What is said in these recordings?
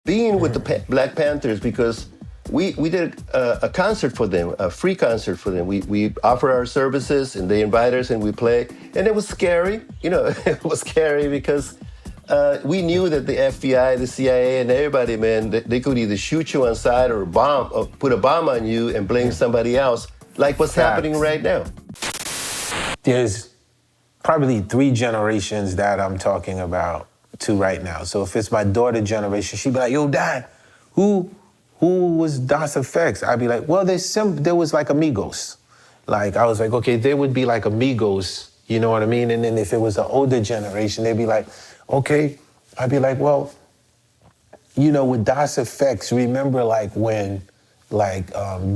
being with the Black Panthers because we did a concert for them, a free concert for them. We offer our services and they invite us and we play. And it was scary, it was scary because we knew that the FBI, the CIA, and everybody, man, they could either shoot you on sight or put a bomb on you and blame somebody else, like what's happening right now. There's probably 3 generations that I'm talking about to right now. So if it's my daughter generation, she'd be like, yo, Dad, who was Das Effects? I'd be like, well, there was like Amigos. Like, I was like, okay, there would be like Amigos, you know what I mean? And then if it was the older generation, they'd be like, okay. I'd be like, well, with Das Effects, remember like when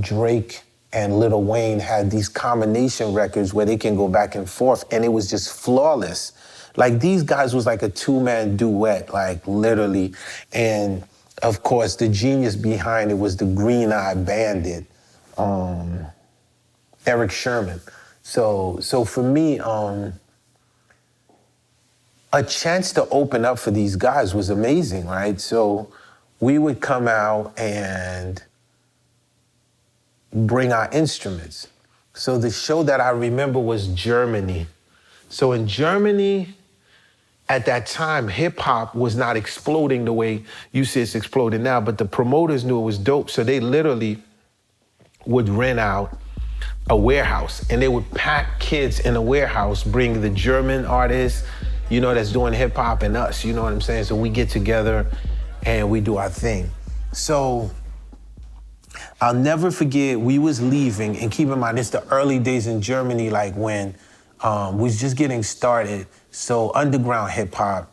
Drake and Lil Wayne had these combination records where they can go back and forth and it was just flawless. Like these guys was like a 2-man duet, like literally. And of course, the genius behind it was the green-eyed bandit, Eric Sherman. So for me, a chance to open up for these guys was amazing, right? So we would come out and bring our instruments. So the show that I remember was Germany. So in Germany, at that time, hip-hop was not exploding the way you see it's exploding now, but the promoters knew it was dope, so they literally would rent out a warehouse, and they would pack kids in a warehouse, bring the German artists, that's doing hip-hop, and us, you know what I'm saying? So we get together, and we do our thing. So I'll never forget, we was leaving, and keep in mind, it's the early days in Germany, like when we was just getting started. So underground hip hop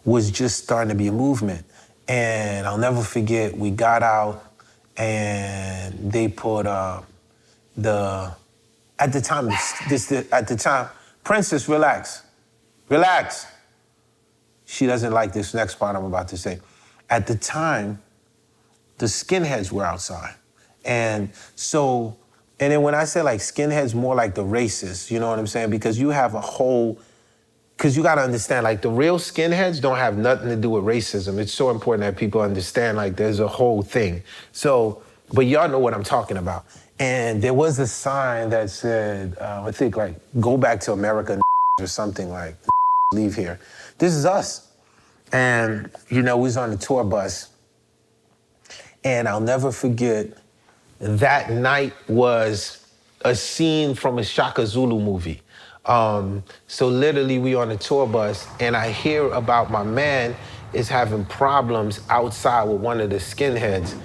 was just starting to be a movement. And I'll never forget, we got out and they put at the time, Princess, relax. She doesn't like this next part I'm about to say. At the time, the skinheads were outside. And then when I say like skinheads, more like the racists, you know what I'm saying? Because you have because you gotta understand, like the real skinheads don't have nothing to do with racism. It's so important that people understand, like there's a whole thing. So, but y'all know what I'm talking about. And there was a sign that said, I think like, go back to America or something like, leave here. This is us. And, we was on the tour bus. And I'll never forget, that night was a scene from a Shaka Zulu movie. So literally we on the tour bus and I hear about my man is having problems outside with one of the skinheads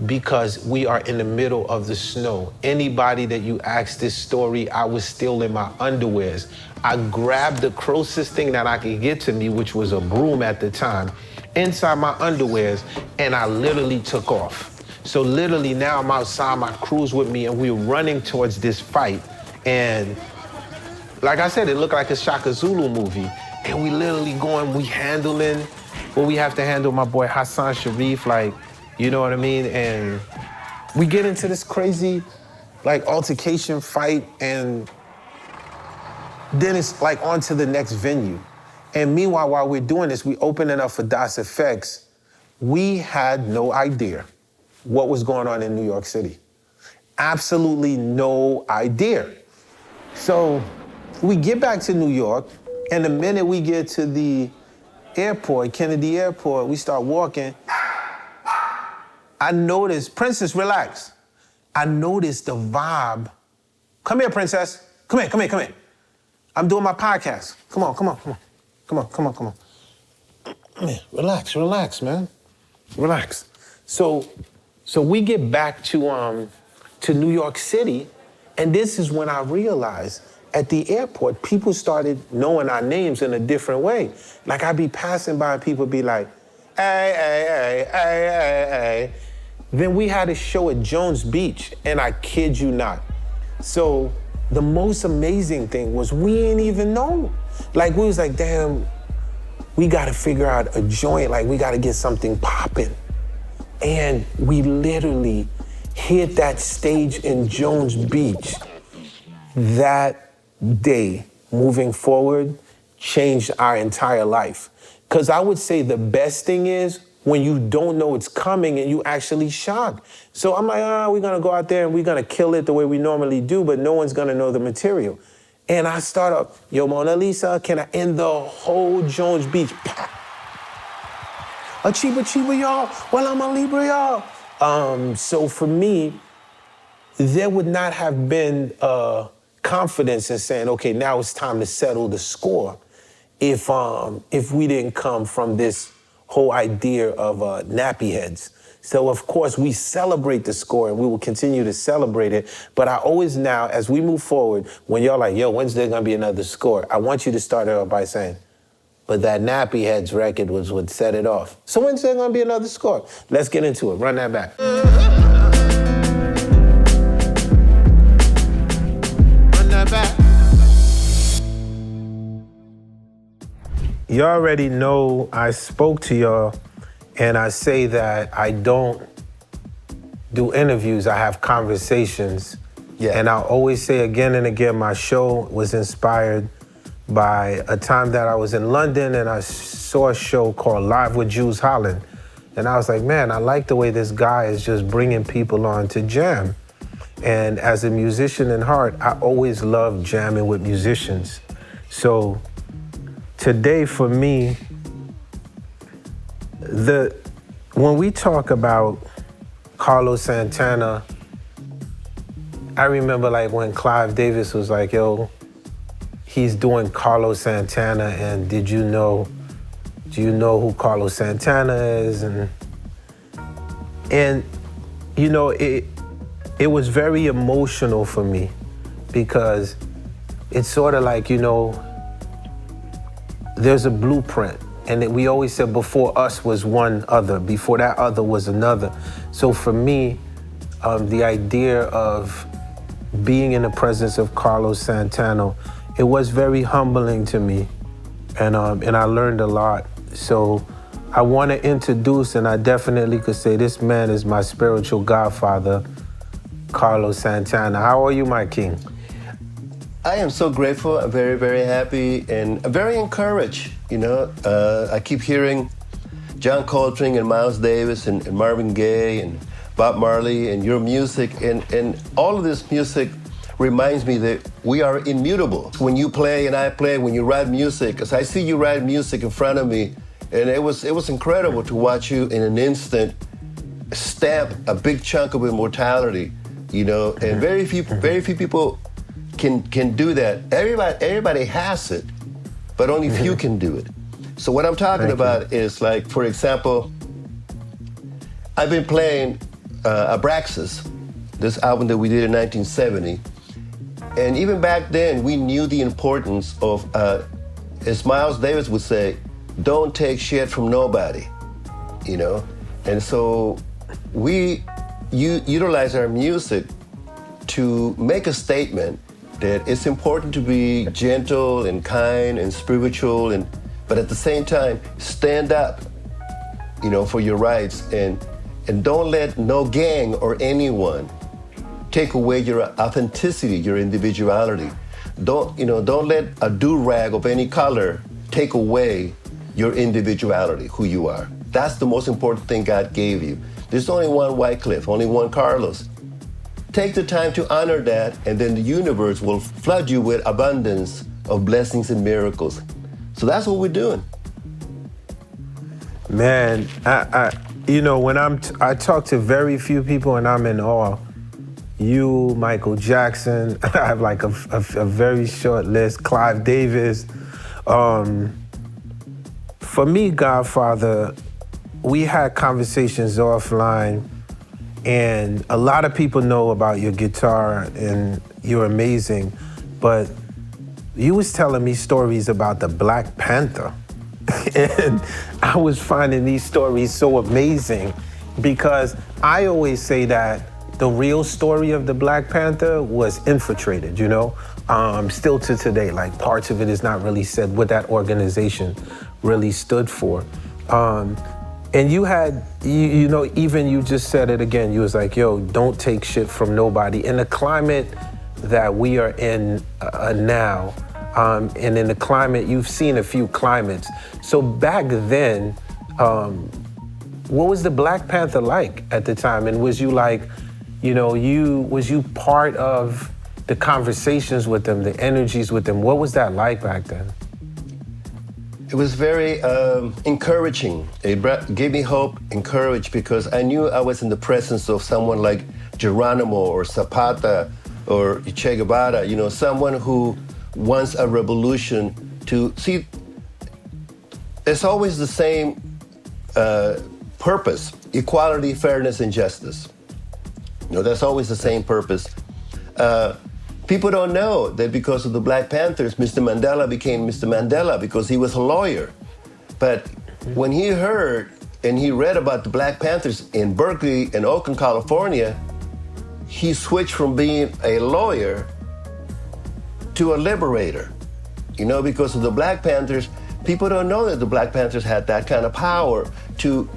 because we are in the middle of the snow. Anybody that you ask this story, I was still in my underwears. I grabbed the closest thing that I could get to me, which was a broom at the time, inside my underwears, and I literally took off. So literally now I'm outside, my crew's with me, and we're running towards this fight. And like I said, it looked like a Shaka Zulu movie. And we literally we handling what we have to handle, my boy Hassan Sharif, like, you know what I mean? And we get into this crazy, like, altercation fight, and then it's like on to the next venue. And meanwhile, while we're doing this, we opening up for Das Effects. We had no idea what was going on in New York City. Absolutely no idea. So we get back to New York, and the minute we get to the airport, Kennedy Airport, we start walking. I noticed, Princess, relax. I noticed the vibe. Come here, Princess. Come here. I'm doing my podcast. Come on. Man, relax, man. Relax. So we get back to New York City, and this is when I realized at the airport, people started knowing our names in a different way. Like I'd be passing by and people be like, hey. Then we had a show at Jones Beach, and I kid you not. So the most amazing thing was we didn't even know. Like we was like, damn, we gotta figure out a joint, like we gotta get something popping. And we literally hit that stage in Jones Beach. That day, moving forward, changed our entire life. Because I would say the best thing is when you don't know it's coming and you actually shocked. So I'm like, we're gonna go out there and we're gonna kill it the way we normally do, but no one's gonna know the material. And I start up, yo, Mona Lisa, can I end the whole Jones Beach? A chiba, y'all. Well, I'm a Libra, y'all. So for me, there would not have been confidence in saying, okay, now it's time to settle the score if we didn't come from this whole idea of nappy heads. So of course we celebrate the score and we will continue to celebrate it. But I always now, as we move forward, when y'all like, yo, when's there gonna be another score? I want you to start it off by saying, but that Nappy Heads record was what set it off. So when's there gonna be another score? Let's get into it. Run that back. Run that back. You already know I spoke to y'all and I say that I don't do interviews, I have conversations. Yeah. And I'll always say again and again, my show was inspired by a time that I was in London and I saw a show called Live with Jules Holland. And I was like, man, I like the way this guy is just bringing people on to jam. And as a musician in heart, I always loved jamming with musicians. So today for me, when we talk about Carlos Santana, I remember like when Clive Davis was like, yo, he's doing Carlos Santana, and do you know who Carlos Santana is? And you know, it was very emotional for me because it's sort of like, you know, there's a blueprint. And we always said before us was one other, before that other was another. So for me, the idea of being in the presence of Carlos Santana, it was very humbling to me, and I learned a lot. So I want to introduce, and I definitely could say this man is my spiritual godfather, Carlos Santana. How are you, my king? I am so grateful. I'm very, very happy and very encouraged. You know, I keep hearing John Coltrane and Miles Davis and Marvin Gaye and Bob Marley and your music, and all of this music reminds me that we are immutable. When you play and I play, when you write music, because I see you write music in front of me, and it was incredible to watch you in an instant stamp a big chunk of immortality, you know, and very few people can do that. Everybody has it, but only few can do it. So what I'm talking about is like, for example, I've been playing Abraxas, this album that we did in 1970. And even back then, we knew the importance of, as Miles Davis would say, don't take shit from nobody, you know? And so we utilize our music to make a statement that it's important to be gentle and kind and spiritual, but at the same time, stand up, you know, for your rights, and don't let no gang or anyone take away your authenticity, your individuality. Don't let a do-rag of any color take away your individuality, who you are. That's the most important thing God gave you. There's only one Wyclef, only one Carlos. Take the time to honor that, and then the universe will flood you with abundance of blessings and miracles. So that's what we're doing. Man, you know, when I talk to very few people and I'm in awe. You, Michael Jackson, I have like a very short list, Clive Davis. For me, Godfather, we had conversations offline, and a lot of people know about your guitar and you're amazing, but you was telling me stories about the Black Panther. And I was finding these stories so amazing because I always say that the real story of the Black Panther was infiltrated, you know? Still to today, like parts of it is not really said what that organization really stood for. And you had, you know, even you just said it again, you was like, yo, don't take shit from nobody. In the climate that we are in now, and in the climate, you've seen a few climates. So back then, what was the Black Panther like at the time? And was you like, was you part of the conversations with them, the energies with them? What was that like back then? It was very encouraging. It gave me hope, encouraged, because I knew I was in the presence of someone like Geronimo or Zapata or Che Guevara, someone who wants a revolution to see. It's always the same purpose: equality, fairness, and justice. That's always the same purpose. People don't know that because of the Black Panthers, Mr. Mandela became Mr. Mandela because he was a lawyer. But when he heard and he read about the Black Panthers in Berkeley and Oakland, California, he switched from being a lawyer to a liberator. Because of the Black Panthers, people don't know that the Black Panthers had that kind of power to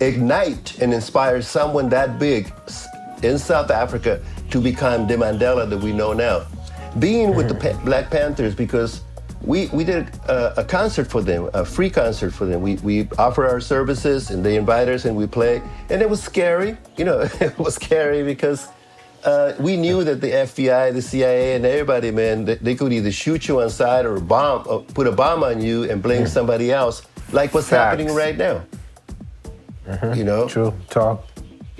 ignite and inspire someone that big in South Africa to become the Mandela that we know now. Being with the Black Panthers, because we did a concert for them, a free concert for them. We offer our services and they invite us and we play. And it was scary, it was scary because we knew that the FBI, the CIA, and everybody, man, they could either shoot you on sight or put a bomb on you and blame somebody else, like what's happening right now. True talk.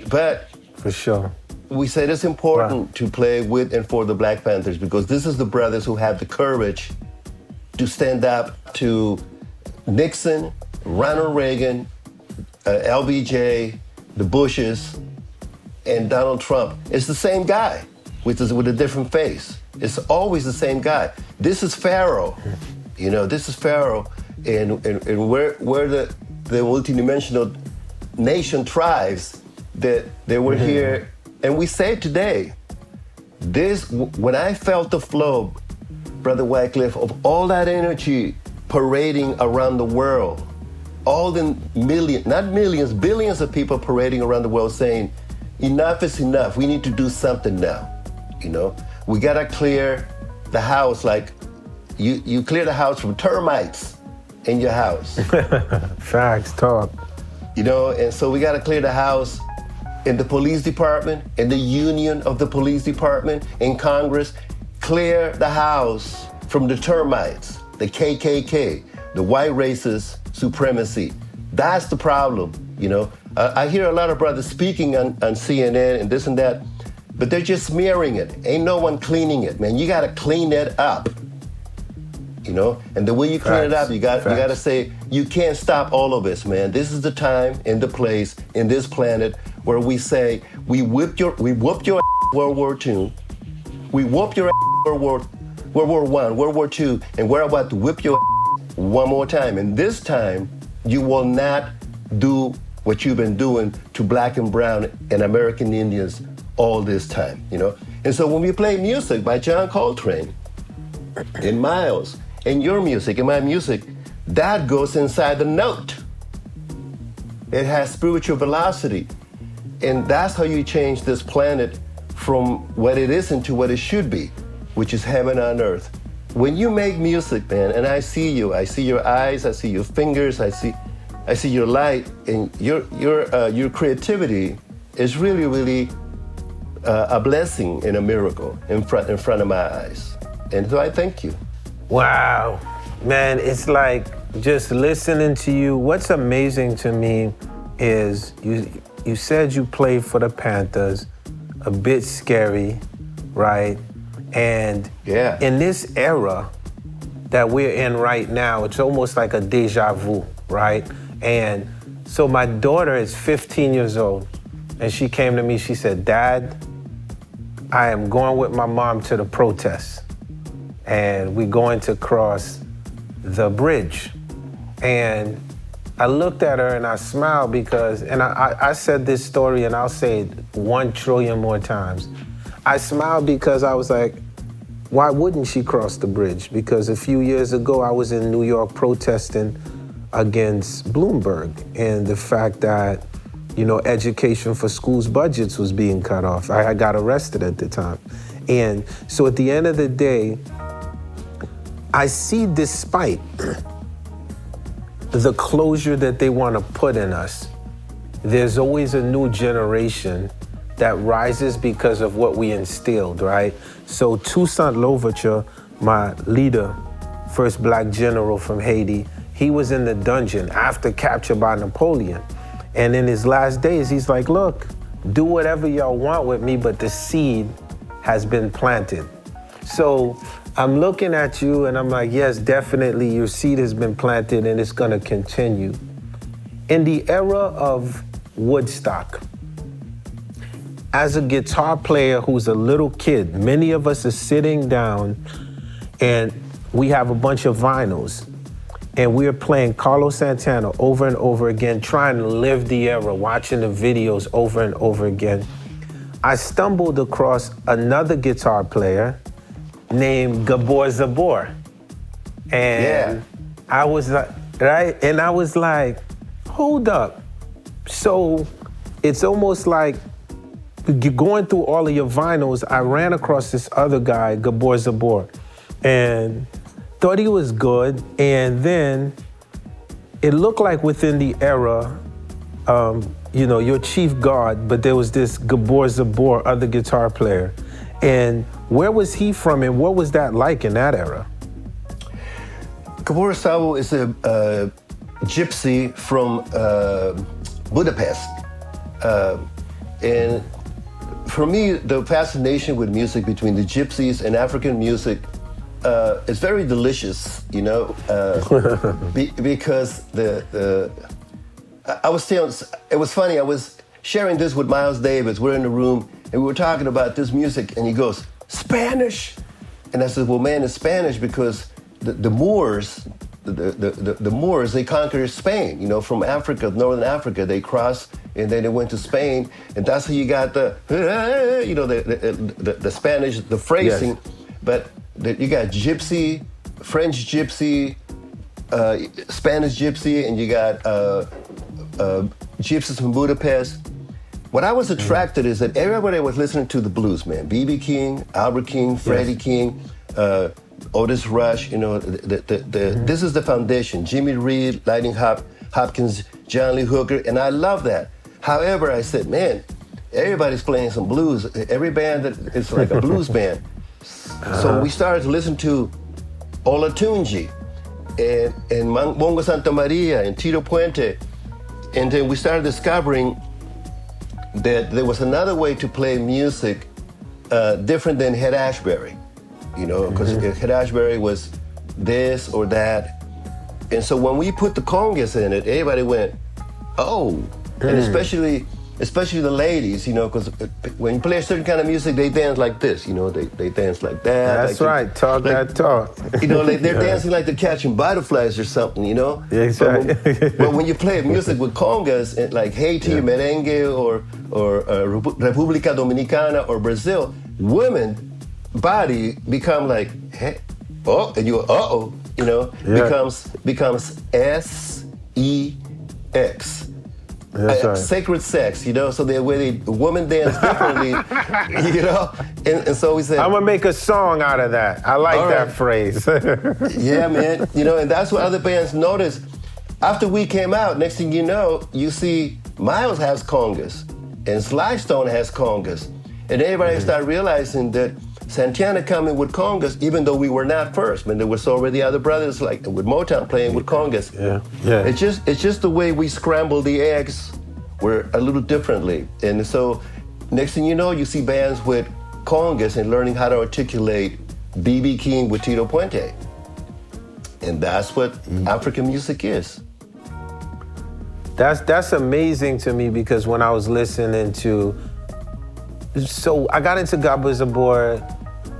But for sure, we said it's important to play with and for the Black Panthers because this is the brothers who have the courage to stand up to Nixon, Ronald Reagan, LBJ, the Bushes, and Donald Trump. It's the same guy with a different face. It's always the same guy. This is Pharaoh. This is Pharaoh. And where the multidimensional nation thrives, that they were here. And we say today, when I felt the flow, Brother Wyclef, of all that energy parading around the world, all the not millions, billions of people parading around the world saying, enough is enough, we need to do something now. We gotta clear the house, like you clear the house from termites in your house. Facts, talk. And so we gotta clear the house in the police department, in the union of the police department, in Congress, clear the house from the termites, the KKK, the white racist supremacy. That's the problem, I hear a lot of brothers speaking on CNN and this and that, but they're just smearing it. Ain't no one cleaning it, man. You gotta clean it up, And the way you clean it up, you gotta say, you can't stop all of this, man. This is the time and the place in this planet where we say, we whooped your World War II, we whooped your World War I, World War II, and we're about to whip your one more time. And this time, you will not do what you've been doing to Black and brown and American Indians all this time, And so when we play music by John Coltrane and Miles, and your music and my music, that goes inside the note. It has spiritual velocity. And that's how you change this planet from what it is into what it should be, which is heaven on earth. When you make music, man, and I see you, I see your eyes, I see your fingers, I see your light, and your creativity is really, really a blessing and a miracle in front of my eyes. And so I thank you. Wow, man, it's like just listening to you. What's amazing to me is you said you played for the Panthers, a bit scary, right? And in this era that we're in right now, it's almost like a deja vu, right? And so my daughter is 15 years old, and she came to me, she said, Dad, I am going with my mom to the protest, and we're going to cross the bridge. And I looked at her and I smiled because, and I said this story and I'll say it 1 trillion more times. I smiled because I was like, why wouldn't she cross the bridge? Because a few years ago, I was in New York protesting against Bloomberg and the fact that, education for schools' budgets was being cut off. I got arrested at the time. And so at the end of the day, I see, despite the closure that they want to put in us, there's always a new generation that rises because of what we instilled, right? So Toussaint Louverture, my leader, first black general from Haiti, he was in the dungeon after capture by Napoleon. And in his last days, he's like, look, do whatever y'all want with me, but the seed has been planted. So I'm looking at you and I'm like, yes, definitely your seed has been planted and it's gonna continue. In the era of Woodstock, as a guitar player who's a little kid, many of us are sitting down and we have a bunch of vinyls and we're playing Carlos Santana over and over again, trying to live the era, watching the videos over and over again. I stumbled across another guitar player named Gabor Zabor. And I was like, right? And I was like, hold up. So it's almost like going through all of your vinyls, I ran across this other guy, Gabor Zabor, and thought he was good. And then it looked like within the era, your chief guard, but there was this Gabor Zabor, other guitar player. And where was he from and what was that like in that era? Gabor Zabor is a gypsy from Budapest. And for me, the fascination with music between the gypsies and African music is very delicious, because I was saying, it was funny, I was sharing this with Miles Davis. We're in the room and we were talking about this music and he goes, Spanish? And I said, well, man, it's Spanish because the Moors, the Moors, they conquered Spain, from Africa, Northern Africa. They crossed and then they went to Spain, and that's how you got the Spanish, the phrasing. Yes. But you got gypsy, French gypsy, Spanish gypsy, and you got gypsies from Budapest. What I was attracted is that everybody was listening to the blues, man. B.B. King, Albert King, Freddie King, Otis Rush, this is the foundation. Jimmy Reed, Lightning Hopkins, John Lee Hooker, and I love that. However, I said, man, everybody's playing some blues. Every band is like a blues band. So we started to listen to Olatunji and Mongo Santa Maria and Tito Puente. And then we started discovering that there was another way to play music different than Head Ashbury. Because Head Ashbury was this or that. And so when we put the congas in it, everybody went, oh. And especially the ladies, because when you play a certain kind of music, they dance like this, they dance like that. That's like right, talk like, that talk. They're dancing like they're catching butterflies or something, Yeah, exactly. But when you play music with congas, like Haiti, merengue, or República Dominicana or Brazil, women body become like, hey, oh, and you go, becomes S-E-X. Right. Sacred sex, so the way the women dance differently, and so we said, I'm gonna make a song out of that. I like that phrase. Yeah, man, and that's what other bands noticed. After we came out, next thing you know, you see Miles has congas, and Sly Stone has congas, and everybody started realizing that Santana coming with congas, even though we were not first, man, there was already other brothers like with Motown playing with congas. Yeah. It's just the way we scramble the eggs were a little differently, and so next thing you know, you see bands with congas and learning how to articulate B.B. King with Tito Puente, and that's what African music is. That's amazing to me because when I was listening to, so I got into Gabor Zabor.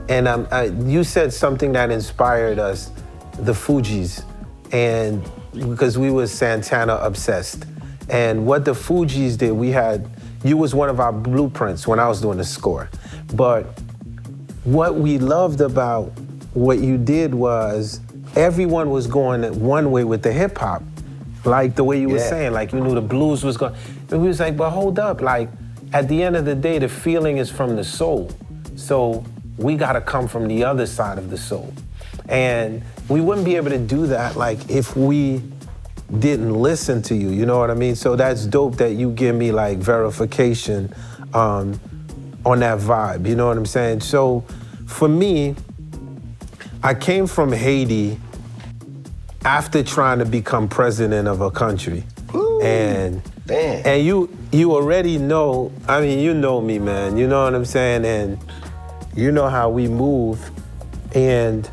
And you said something that inspired us, the Fugees, and because we were Santana obsessed. And what the Fugees did, you was one of our blueprints when I was doing the score. But what we loved about what you did was everyone was going one way with the hip hop, like the way you were saying, like you knew the blues was going. And we was like, but hold up, like at the end of the day, the feeling is from the soul. So we gotta come from the other side of the soul. And we wouldn't be able to do that like if we didn't listen to you, you know what I mean? So that's dope that you give me like verification on that vibe, you know what I'm saying? So for me, I came from Haiti after trying to become president of a country. Ooh, and damn. And you already know, I mean, you know me, man, you know what I'm saying? And you know how we move. And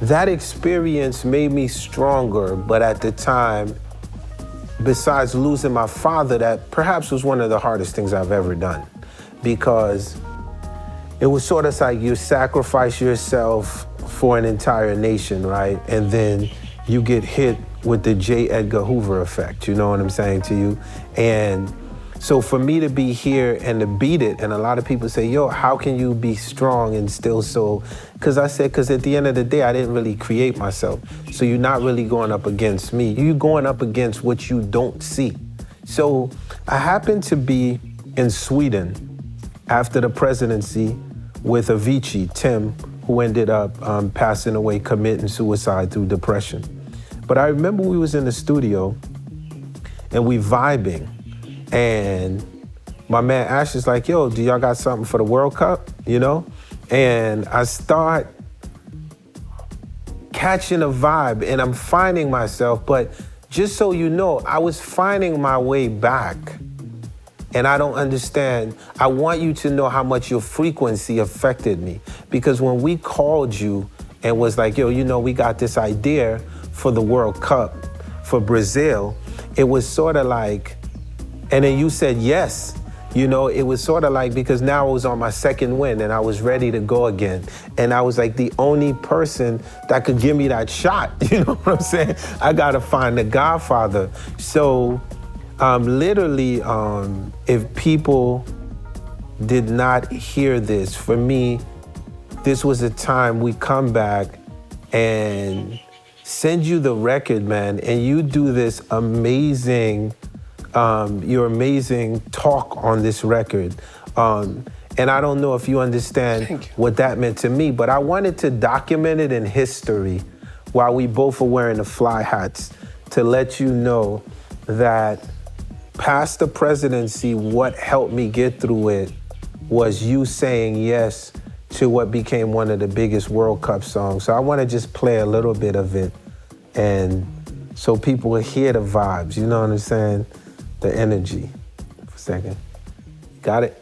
that experience made me stronger, but at the time, besides losing my father, that perhaps was one of the hardest things I've ever done, because it was sort of like you sacrifice yourself for an entire nation, right? And then you get hit with the J. Edgar Hoover effect, you know what I'm saying to you? And so for me to be here and to beat it, and a lot of people say, yo, how can you be strong and still so? Because I said, because at the end of the day, I didn't really create myself. So you're not really going up against me. You're going up against what you don't see. So I happened to be in Sweden after the presidency with Avicii, Tim, who ended up passing away, committing suicide through depression. But I remember we was in the studio and we vibing. And my man Ash is like, yo, do y'all got something for the World Cup, you know? And I start catching a vibe and I'm finding myself, but just so you know, I was finding my way back. And I don't understand. I want you to know how much your frequency affected me. Because when we called you and was like, yo, you know, we got this idea for the World Cup for Brazil, it was sort of like, and then you said yes. You know, it was sort of like, because now I was on my second win and I was ready to go again. And I was like the only person that could give me that shot. You know what I'm saying? I gotta find the Godfather. So literally, if people did not hear this, for me, this was a time we come back and send you the record, man, and you do this amazing, your amazing talk on this record. And I don't know if you understand what that meant to me, but I wanted to document it in history while we both are wearing the fly hats to let you know that past the presidency, what helped me get through it was you saying yes to what became one of the biggest World Cup songs. So I want to just play a little bit of it and so people will hear the vibes, you know what I'm saying? The energy. For a second. Got it?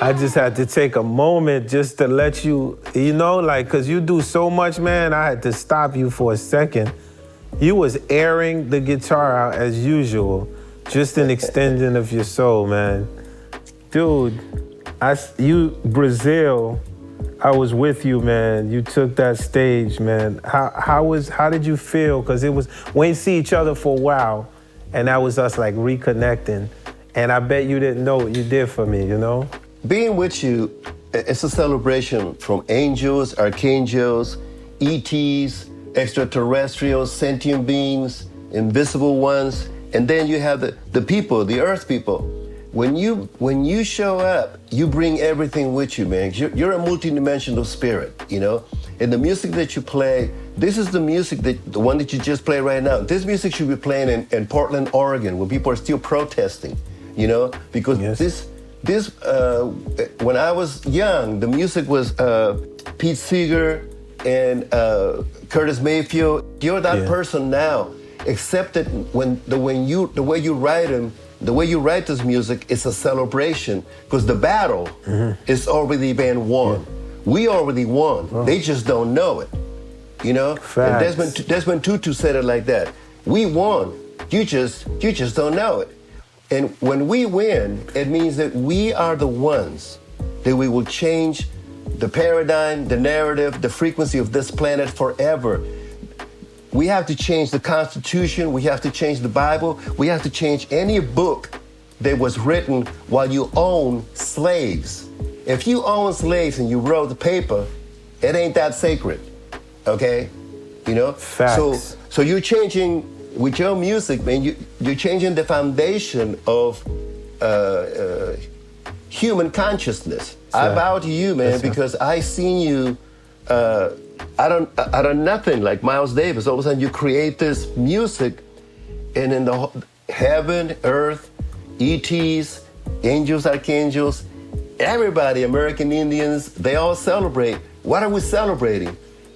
I just had to take a moment just to let you, like, cause you do so much, man, I had to stop you for a second. You was airing the guitar out as usual, just an extension of your soul, man. Dude, Brazil, I was with you, man. You took that stage, man. How did you feel? Cause we ain't see each other for a while, and that was us like reconnecting. And I bet you didn't know what you did for me, Being with you, it's a celebration from angels, archangels, ETs, extraterrestrials, sentient beings, invisible ones, and then you have the people, the earth people. When you show up, you bring everything with you, man. You're a multidimensional spirit, And the music that you play, this is the music the one that you just played right now. This music should be playing in Portland, Oregon, when people are still protesting, because yes. This, when I was young, the music was Pete Seeger and Curtis Mayfield. You're that person now, except that the way you write them, the way you write this music, it's a celebration because the battle is already been won. Yeah. We already won. Oh. They just don't know it, Facts. And Desmond Tutu said it like that. We won. You just don't know it. And when we win, it means that we are the ones that we will change the paradigm, the narrative, the frequency of this planet forever. We have to change the Constitution. We have to change the Bible. We have to change any book that was written while you own slaves. If you own slaves and you wrote the paper, it ain't that sacred, okay? Facts. So you're changing. With your music, man, you're changing the foundation of human consciousness. I bow to you, man, because I seen you out of nothing, like Miles Davis. All of a sudden, you create this music, and in the heaven, earth, ETs, angels, archangels, everybody, American Indians, they all celebrate. What are we celebrating?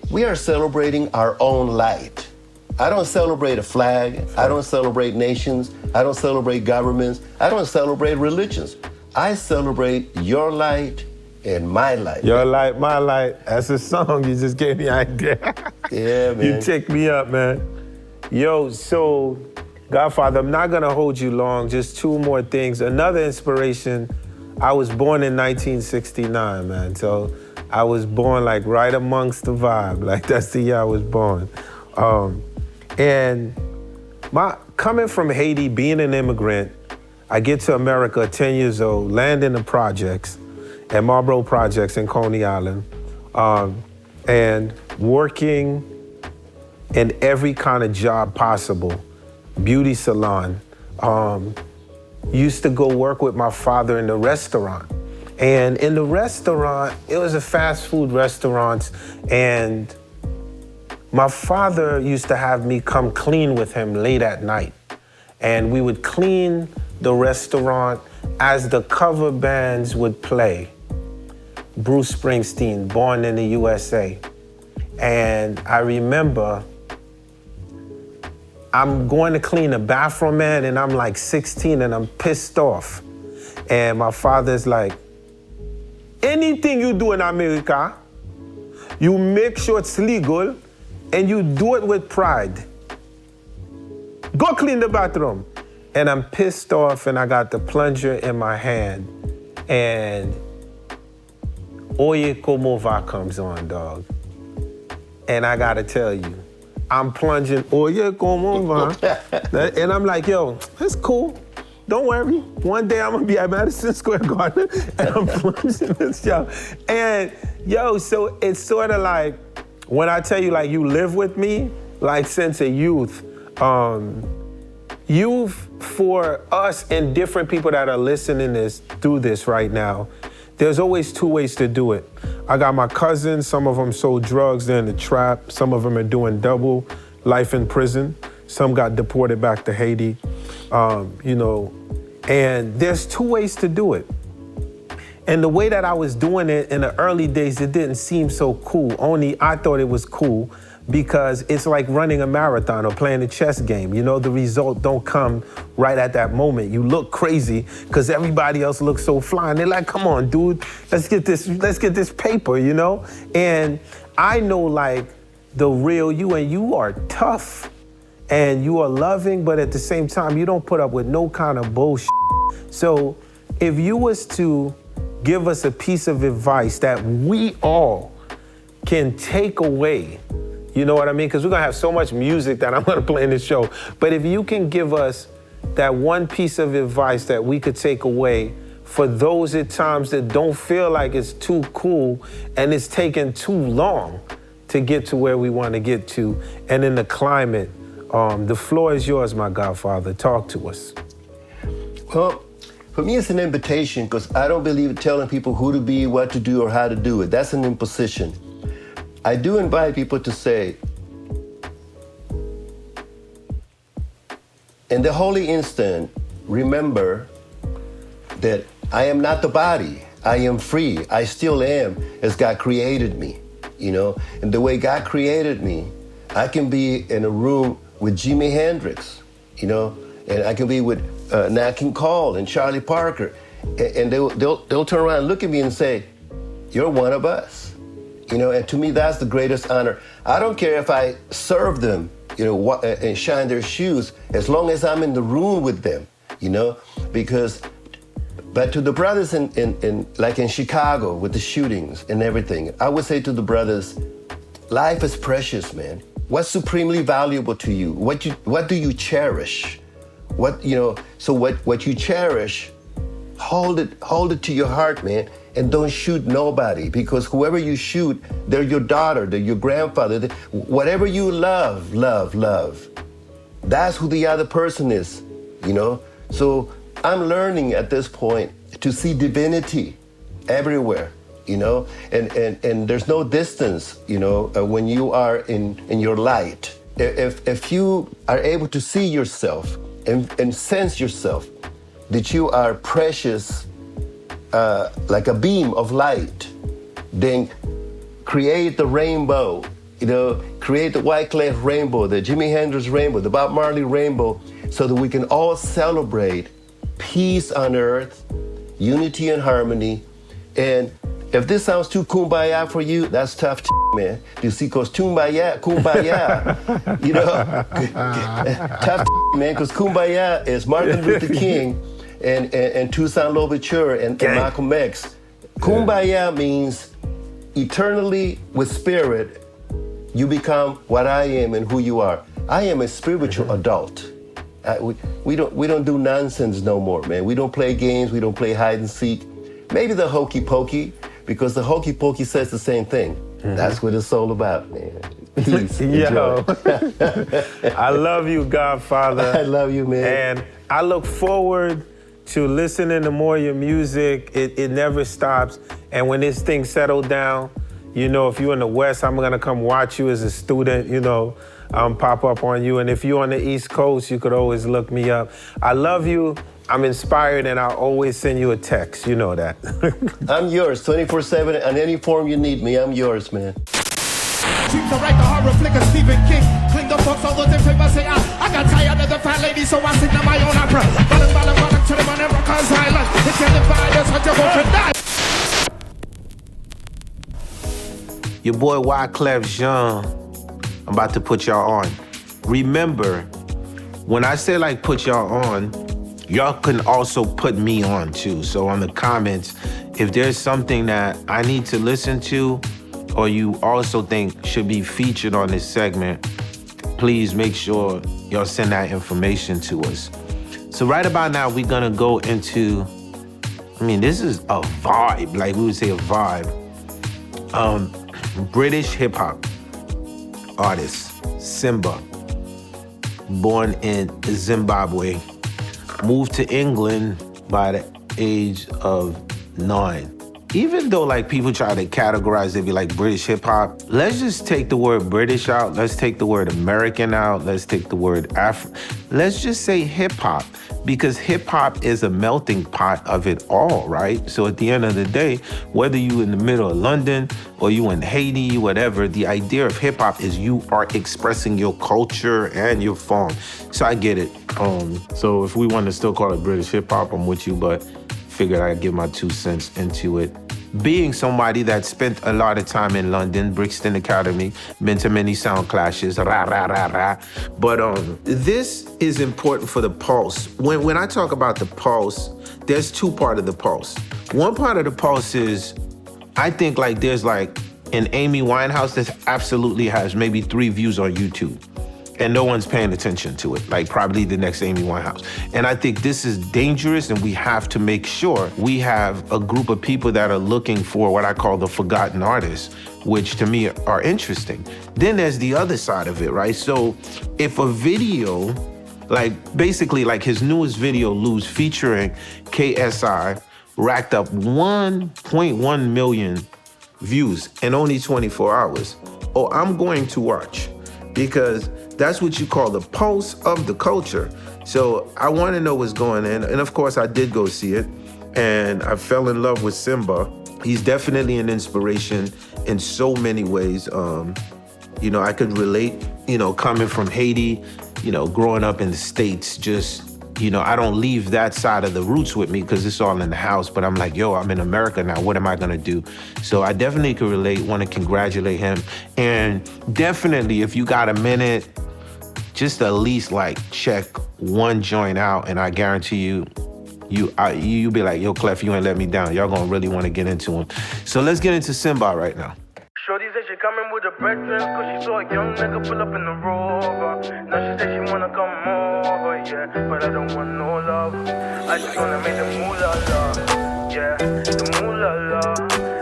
We are celebrating our own light. I don't celebrate a flag. I don't celebrate nations. I don't celebrate governments. I don't celebrate religions. I celebrate your light and my light. Your light, my light. That's a song you just gave me an idea. Yeah, man. You take me up, man. Yo, so, Godfather, I'm not gonna hold you long. Just two more things. Another inspiration, I was born in 1969, man. So I was born like right amongst the vibe. Like that's the year I was born. And coming from Haiti, being an immigrant, I get to America at 10 years old, land in the projects, at Marlboro Projects in Coney Island, and working in every kind of job possible, beauty salon. Used to go work with my father in the restaurant. And in the restaurant, it was a fast food restaurant, and my father used to have me come clean with him late at night. And we would clean the restaurant as the cover bands would play. Bruce Springsteen, Born in the USA. And I remember I'm going to clean the bathroom, man, and I'm like 16 and I'm pissed off. And my father's like, anything you do in America, you make sure it's legal and you do it with pride. Go clean the bathroom. And I'm pissed off and I got the plunger in my hand. And Oye Como Va comes on, dog. And I gotta tell you, I'm plunging, Oye Como Va. And I'm like, yo, that's cool. Don't worry. One day I'm gonna be at Madison Square Garden and I'm plunging this show. And yo, so it's sort of like, when I tell you like you live with me, like since a youth, for us and different people that are listening through this right now, there's always two ways to do it. I got my cousins, some of them sold drugs, they're in the trap, some of them are doing double life in prison, some got deported back to Haiti, and there's two ways to do it. And the way that I was doing it in the early days, it didn't seem so cool, only I thought it was cool because it's like running a marathon or playing a chess game. You know, the result don't come right at that moment. You look crazy because everybody else looks so fly. And they're like, come on, dude, let's get this paper, you know? And I know like the real you, and you are tough and you are loving, but at the same time, you don't put up with no kind of bullshit. So if you was to give us a piece of advice that we all can take away, you know what I mean? Because we're gonna have so much music that I'm gonna play in this show. But if you can give us that one piece of advice that we could take away for those at times that don't feel like it's too cool and it's taking too long to get to where we want to get to, and in the climate, the floor is yours, my godfather. Talk to us. Well, for me, it's an invitation because I don't believe in telling people who to be, what to do, or how to do it. That's an imposition. I do invite people to say, in the holy instant, remember that I am not the body. I am free. I still am as God created me, you know? And the way God created me, I can be in a room with Jimi Hendrix, you know? And I can be with Nat King Cole and Charlie Parker. And they'll turn around and look at me and say, you're one of us. You know, and to me, that's the greatest honor. I don't care if I serve them, you know, and shine their shoes, as long as I'm in the room with them, you know, but to the brothers like in Chicago with the shootings and everything, I would say to the brothers, life is precious, man. What's supremely valuable to you? What do you cherish? What you cherish, hold it to your heart, man. And don't shoot nobody, because whoever you shoot, they're your daughter, they're your grandfather, whatever you love. That's who the other person is, you know? So I'm learning at this point to see divinity everywhere, you know? And there's no distance, you know, when you are in your light. If you are able to see yourself and sense yourself, that you are precious, like a beam of light, then create the rainbow, you know, create the Wyclef rainbow, the Jimi Hendrix rainbow, the Bob Marley rainbow, so that we can all celebrate peace on earth, unity and harmony. And if this sounds too kumbaya for you, that's tough, man. You see, because kumbaya, you know, tough, man, because kumbaya is Martin Luther King and Toussaint Louverture and Malcolm X. Kumbaya means eternally with spirit, you become what I am and who you are. I am a spiritual adult. We don't do nonsense no more, man. We don't play games. We don't play hide and seek. Maybe the hokey pokey, because the hokey pokey says the same thing. Mm-hmm. That's what it's all about, man. Peace. Yo, I love you, Godfather. I love you, man. And I look forward to listening to more of your music. It never stops. And when this thing settled down, you know, if you're in the West, I'm gonna come watch you as a student, you know, pop up on you. And if you're on the East Coast, you could always look me up. I love you. I'm inspired, and I'll always send you a text. You know that. I'm yours, 24/7. On any form you need me, I'm yours, man. Seems to write the horror flicker, Stephen King. Clean the books, all those in favor say, I got tired of the fat lady, so I sing to my own opera. Ballin' to the man in Rockers Island. It can divide us until we can die. Your boy Wyclef Jean. I'm about to put y'all on. Remember, when I say like put y'all on, y'all can also put me on too. So on the comments, If there's something that I need to listen to, or you also think should be featured on this segment, please make sure y'all send that information to us. So right about now, we're gonna go into, this is a vibe, like we would say a vibe. British hip hop artist, Simba, born in Zimbabwe, moved to England by the age of 9. Even though like people try to categorize it, be like British hip hop, let's just take the word British out. Let's take the word American out. Let's take the word let's just say hip hop, because hip hop is a melting pot of it all, right? So at the end of the day, whether you in the middle of London or you in Haiti, whatever, the idea of hip hop is you are expressing your culture and your form. So I get it. So if we want to still call it British hip hop, I'm with you, but figured I'd give my 2 cents into it. Being somebody that spent a lot of time in London, Brixton Academy, been to many sound clashes, rah, rah, rah, rah. But this is important for the pulse. When I talk about the pulse, there's 2 parts of the pulse. One part of the pulse is, I think like there's like an Amy Winehouse that absolutely has maybe 3 views on YouTube, and no one's paying attention to it, like probably the next Amy Winehouse. And I think this is dangerous, and we have to make sure we have a group of people that are looking for what I call the forgotten artists, which to me are interesting. Then there's the other side of it, right? So if a video, like basically like his newest video, Lose, featuring KSI, racked up 1.1 million views in only 24 hours, I'm going to watch, because that's what you call the pulse of the culture. So I want to know what's going on. And of course, I did go see it. And I fell in love with Simba. He's definitely an inspiration in so many ways. I could relate, coming from Haiti, growing up in the States, just, I don't leave that side of the roots with me because it's all in the house. But I'm like, I'm in America now. What am I going to do? So I definitely could relate, want to congratulate him. And definitely, if you got a minute, just at least like check one joint out, and I guarantee you be like, yo, Clef, you ain't let me down. Y'all gonna really want to get into him. So let's get into Simba right now. Shorty said she coming with her brethren, cause she saw a young nigga pull up in the Rover. Now she said she wanna come over, yeah, but I don't want no love. I just wanna make the moolah la, yeah, the moolah la.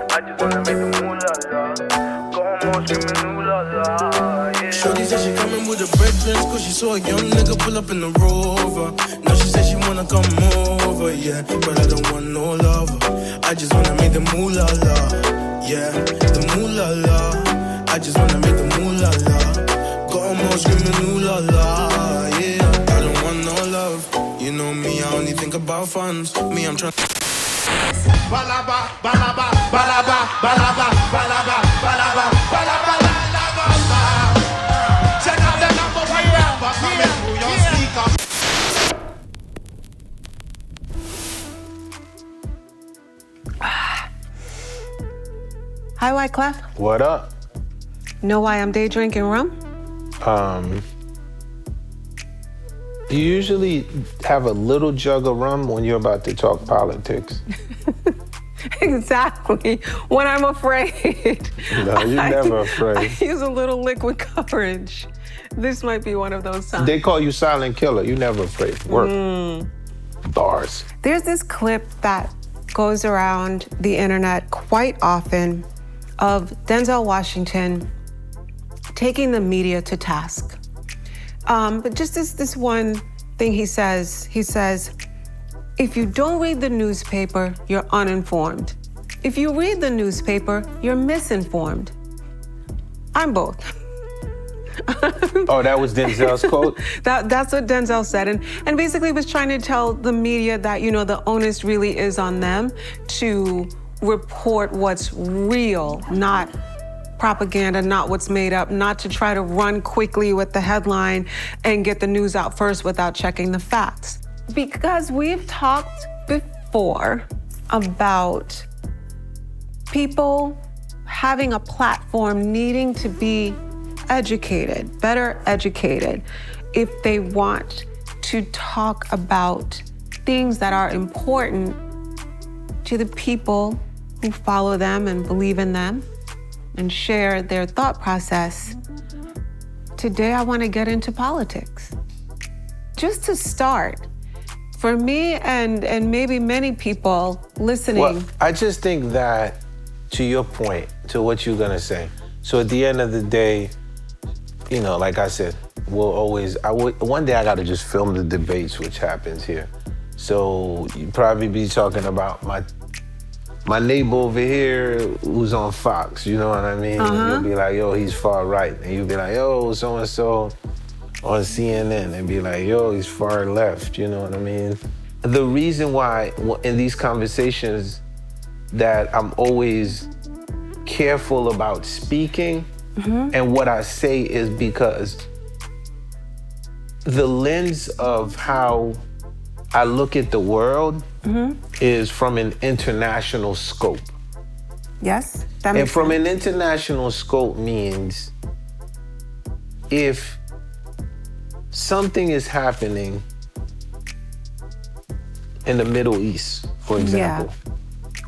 I just wanna make the moolah la. Go home all screaming ooh la la, yeah. Shorty said she coming with her brethren, cause she saw a young nigga pull up in the Rover. Now she said she wanna come over, yeah, but I don't want no love. I just wanna make the moolah la. Yeah, the moolah la. I just wanna make the moolah la. Got 'em all screaming ooh la la. Yeah, I don't want no love. You know me, I only think about funds. Me, I'm trying. Balaba, balaba, balaba, balaba, balaba, balaba, balaba, balaba. Check out the number one rapper coming through your speaker. Hi, Wyclef. What up? Know why I'm day drinking rum? You usually have a little jug of rum when you're about to talk politics. Exactly. When I'm afraid. No, you're never afraid. I use a little liquid courage. This might be one of those times. They call you silent killer. You're never afraid. Work. Bars. There's this clip that goes around the internet quite often of Denzel Washington taking the media to task. But just this one thing he says, if you don't read the newspaper, you're uninformed. If you read the newspaper, you're misinformed. I'm both. Oh, that was Denzel's quote? That's what Denzel said. And basically was trying to tell the media that, the onus really is on them to report what's real, not propaganda, not what's made up, not to try to run quickly with the headline and get the news out first without checking the facts. Because we've talked before about people having a platform needing to be educated, better educated, if they want to talk about things that are important to the people who follow them and believe in them and share their thought process, today I want to get into politics. Just to start, for me and maybe many people listening. Well, I just think that, to your point, to what you're gonna say, so at the end of the day, you know, like I said, one day I gotta just film the debates which happens here. So you probably be talking about my neighbor over here who's on Fox, you know what I mean? And you'll be like, yo, he's far right. And you'll be like, yo, so-and-so on CNN, and be like, yo, he's far left, you know what I mean? The reason why in these conversations that I'm always careful about speaking and what I say is because the lens of how I look at the world is from an international scope. Yes, that And makes from sense. an international scope means if something is happening in the Middle East, for example,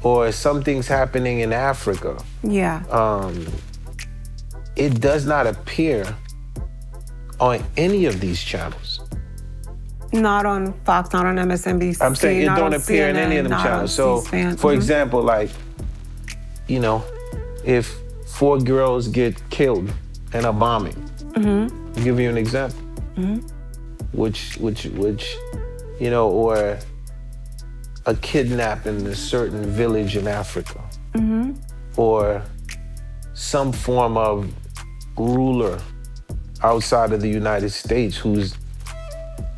or something's happening in Africa, it does not appear on any of these channels. Not on Fox, not on MSNBC. I'm saying it not don't on appear in CNN, any of them not channels. on So, C-SPAN. for example, like, you know, if 4 girls get killed in a bombing, I'll give you an example, which, you know, or a kidnap in a certain village in Africa, or some form of ruler outside of the United States who's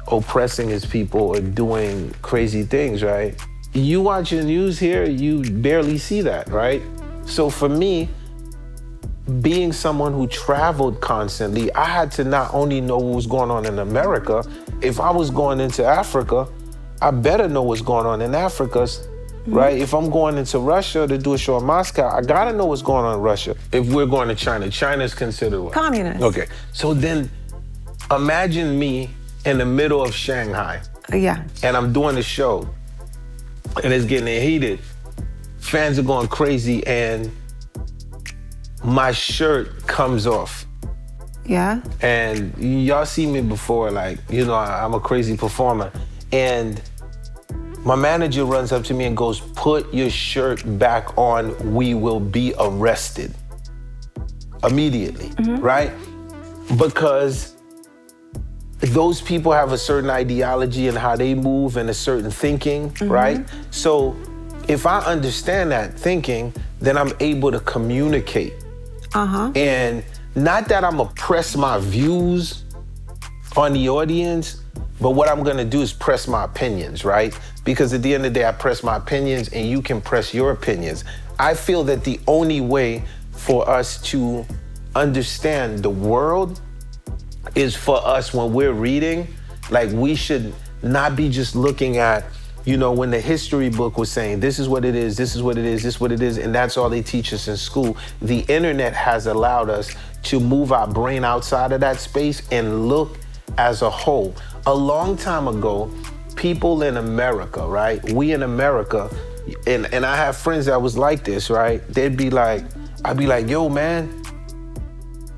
oppressing his people or doing crazy things, right? You watch the news here, you barely see that, right? So for me, being someone who traveled constantly, I had to not only know what was going on in America, if I was going into Africa, I better know what's going on in Africa, right? If I'm going into Russia to do a show in Moscow, I gotta know what's going on in Russia. If we're going to China, China's considered what? Communist. Okay, so then imagine me in the middle of Shanghai, and I'm doing the show, and it's getting heated. Fans are going crazy, and my shirt comes off. Yeah. And y'all see me before, like, you know, I'm a crazy performer. And my manager runs up to me and goes, put your shirt back on, we will be arrested. Immediately, right? Because those people have a certain ideology and how they move and a certain thinking, right? So if I understand that thinking, then I'm able to communicate. And not that I'm gonna press my views on the audience, but what I'm gonna do is press my opinions, right? Because at the end of the day, I press my opinions and you can press your opinions. I feel that the only way for us to understand the world is for us when we're reading, like we should not be just looking at, you know, when the history book was saying, this is what it is, this is what it is, this is what it is, and that's all they teach us in school. The internet has allowed us to move our brain outside of that space and look as a whole. A long time ago, people in America, right? We in America, and I have friends that was like this, right? They'd be like, I'd be like, yo, man,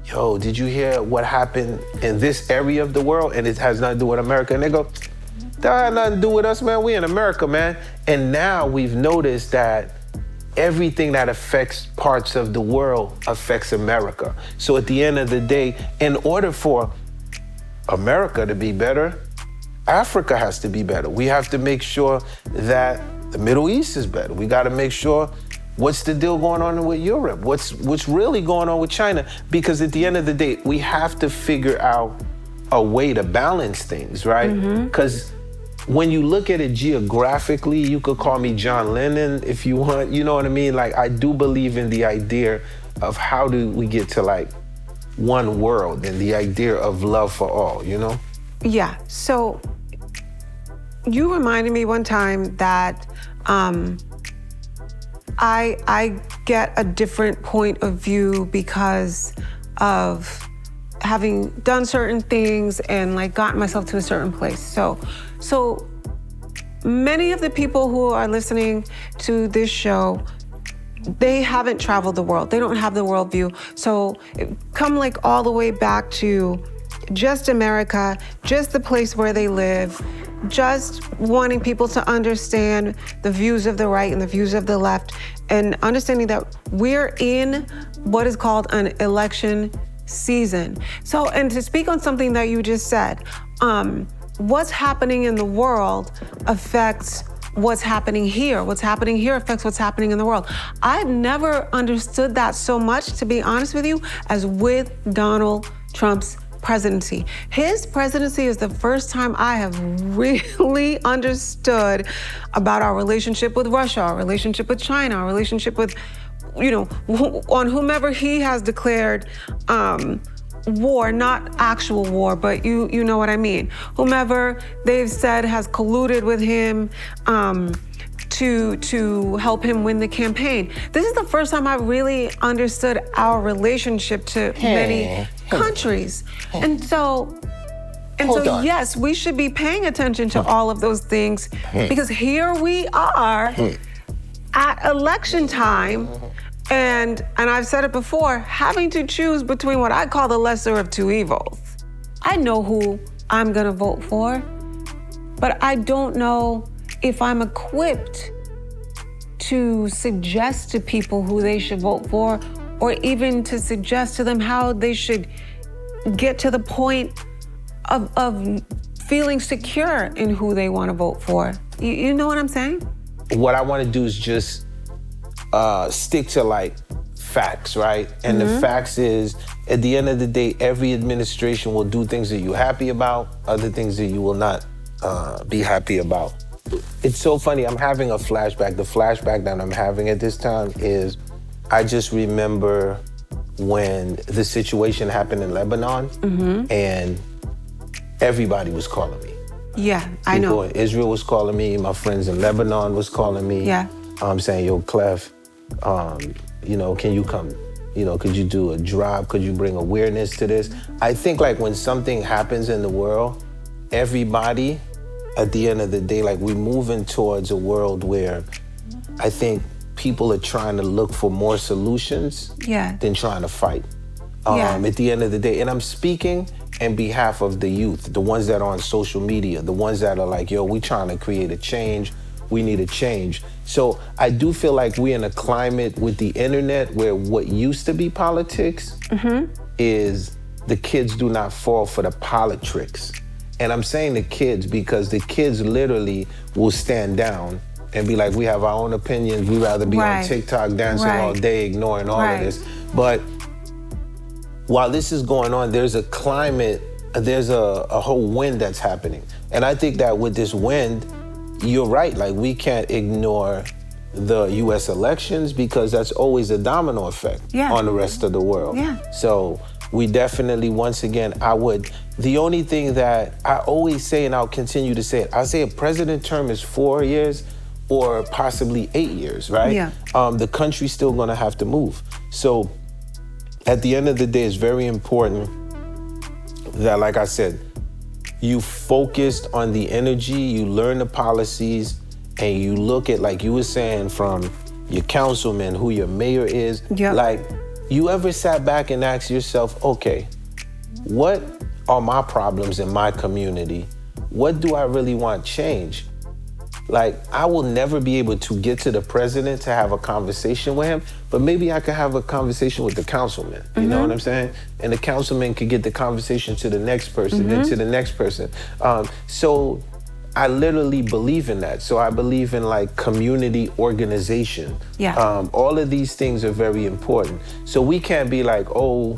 yo, did you hear what happened in this area of the world? And it has nothing to do with America. And they go, that had nothing to do with us, man. We in America, man. And now we've noticed that everything that affects parts of the world affects America. So at the end of the day, in order for America to be better, Africa has to be better. We have to make sure that the Middle East is better. We got to make sure what's the deal going on with Europe? What's really going on with China? Because at the end of the day, we have to figure out a way to balance things, right? Because when you look at it geographically, you could call me John Lennon if you want, you know what I mean? Like, I do believe in the idea of how do we get to like one world and the idea of love for all, you know? Yeah, so you reminded me one time that I get a different point of view because of having done certain things and like gotten myself to a certain place. So many of the people who are listening to this show they haven't traveled the world. They don't have the worldview. So come like all the way back to just America, just the place where they live, just wanting people to understand the views of the right and the views of the left, and understanding that we're in what is called an election season. So, and to speak on something that you just said, what's happening in the world affects what's happening here. What's happening here affects what's happening in the world. I've never understood that so much, to be honest with you, as with Donald Trump's presidency. His presidency is the first time I have really understood about our relationship with Russia, our relationship with China, our relationship with, on whomever he has declared war, not actual war, but you know what I mean. Whomever they've said has colluded with him to help him win the campaign. This is the first time I really understood our relationship to many countries. And so yes, we should be paying attention to all of those things, because here we are at election time, and I've said it before, having to choose between what I call the lesser of two evils. I know who I'm gonna vote for, but I don't know if I'm equipped to suggest to people who they should vote for, or even to suggest to them how they should get to the point of feeling secure in who they want to vote for. You know what I'm saying? What I want to do is just stick to like facts, right? And the facts is, at the end of the day, every administration will do things that you're happy about, other things that you will not be happy about. It's so funny, I'm having a flashback. The flashback that I'm having at this time is, I just remember when the situation happened in Lebanon, and everybody was calling me. Yeah, I know. People in Israel was calling me, my friends in Lebanon was calling me. Yeah. Saying, yo, Clef, can you come? Could you do a drop? Could you bring awareness to this? I think like when something happens in the world, everybody, at the end of the day, like we're moving towards a world where I think people are trying to look for more solutions than trying to fight. At the end of the day, and I'm speaking on behalf of the youth, the ones that are on social media, the ones that are like, yo, we trying to create a change, we need a change. So I do feel like we're in a climate with the internet where what used to be politics is the kids do not fall for the politics. And I'm saying the kids because the kids literally will stand down and be like, we have our own opinions, we'd rather be on TikTok dancing all day, ignoring all of this. But while this is going on, there's a climate, there's a whole wind that's happening. And I think that with this wind, you're right, like we can't ignore the US elections because that's always a domino effect on the rest of the world. So we definitely, once again, the only thing that I always say, and I'll continue to say it, I say a president term is 4 years or possibly 8 years, right? The country's still gonna have to move. So at the end of the day, it's very important that, like I said, you focused on the energy, you learn the policies, and you look at, like you were saying, from your councilman, who your mayor is. Like, you ever sat back and asked yourself, okay, what are my problems in my community? What do I really want change? Like, I will never be able to get to the president to have a conversation with him, but maybe I could have a conversation with the councilman, you know what I'm saying? And the councilman could get the conversation to the next person, then to the next person. So I literally believe in that. So I believe in like community organization. All of these things are very important. So we can't be like, oh,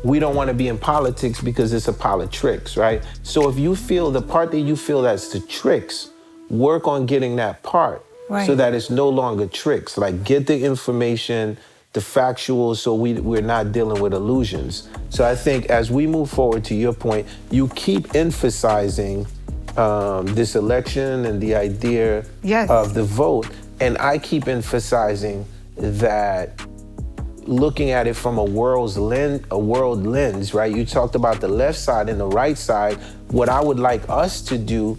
we don't want to be in politics because it's a politics, right? So if you feel the part that you feel that's the tricks, work on getting that part so that it's no longer tricks. Like, get the information, the factual, so we're not dealing with illusions. So I think as we move forward, to your point, you keep emphasizing this election and the idea of the vote. And I keep emphasizing that looking at it from a world lens, right? You talked about the left side and the right side. What I would like us to do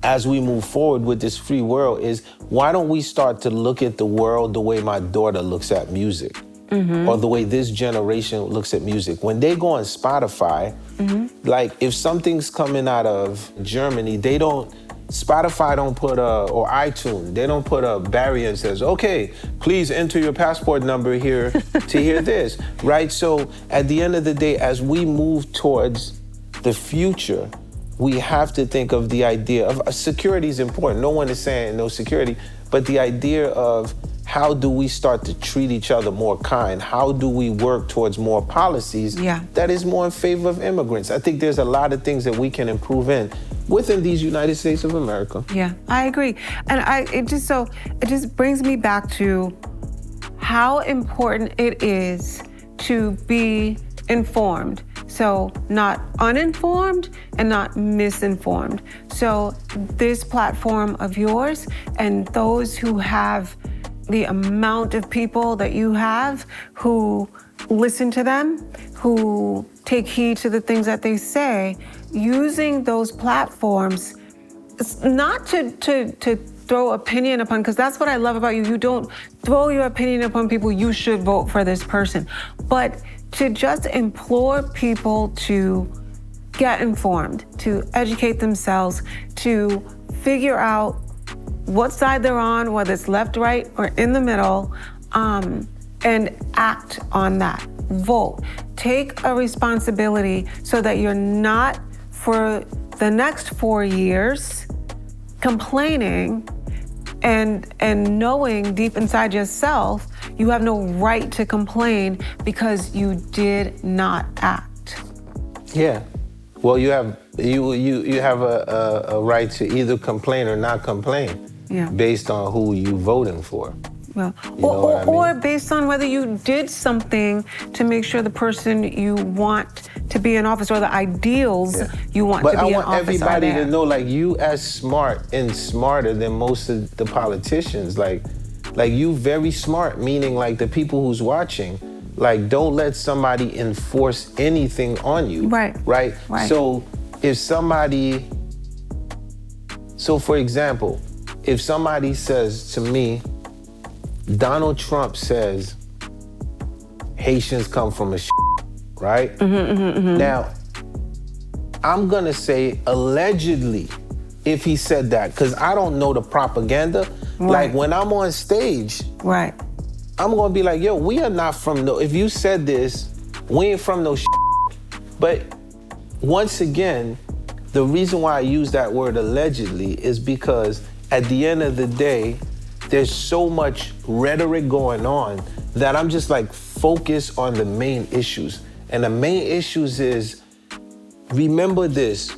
as we move forward with this free world is, why don't we start to look at the world the way my daughter looks at music? Or the way this generation looks at music. When they go on Spotify, like if something's coming out of Germany, Spotify don't put or iTunes, they don't put a barrier and says, okay, please enter your passport number here to hear this, right? So at the end of the day, as we move towards the future, we have to think of the idea of security is important. No one is saying no security, but the idea of how do we start to treat each other more kind? How do we work towards more policies that is more in favor of immigrants? I think there's a lot of things that we can improve within these United States of America. Yeah, I agree. And it just brings me back to how important it is to be informed. So not uninformed and not misinformed. So this platform of yours and those who have the amount of people that you have who listen to them, who take heed to the things that they say, using those platforms, it's not to throw opinion upon, because that's what I love about you. You don't throw your opinion upon people, you should vote for this person, but to just implore people to get informed, to educate themselves, to figure out what side they're on, whether it's left, right, or in the middle, and act on that. Vote. Take a responsibility so that you're not, for the next 4 years, complaining and knowing deep inside yourself you have no right to complain because you did not act. Yeah. Well, you have a right to either complain or not complain. Based on who you voting for. Well, or based on whether you did something to make sure the person you want to be in office or the ideals you want to be in office are there. But I want everybody to know, like, you as smart and smarter than most of the politicians. Like you very smart, meaning like the people who's watching, like don't let somebody enforce anything on you. Right. So if somebody, for example, if somebody says to me, Donald Trump says Haitians come from a right? Now, I'm gonna say allegedly if he said that, because I don't know the propaganda. Like when I'm on stage, I'm gonna be like, yo, we are not from if you said this, we ain't from no But once again, the reason why I use that word allegedly is because at the end of the day, there's so much rhetoric going on that I'm just like focused on the main issues. And the main issues is, remember this,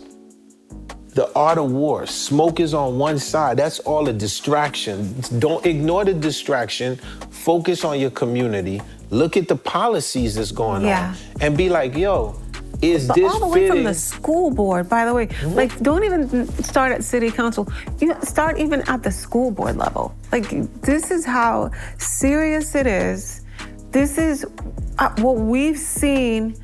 the art of war. Smoke is on one side. That's all a distraction. Don't ignore the distraction. Focus on your community. Look at the policies that's going on. And be like, yo, is this all the way from the school board, by the way. Like, don't even start at city council. You start even at the school board level. Like, this is how serious it is. This is what we've seen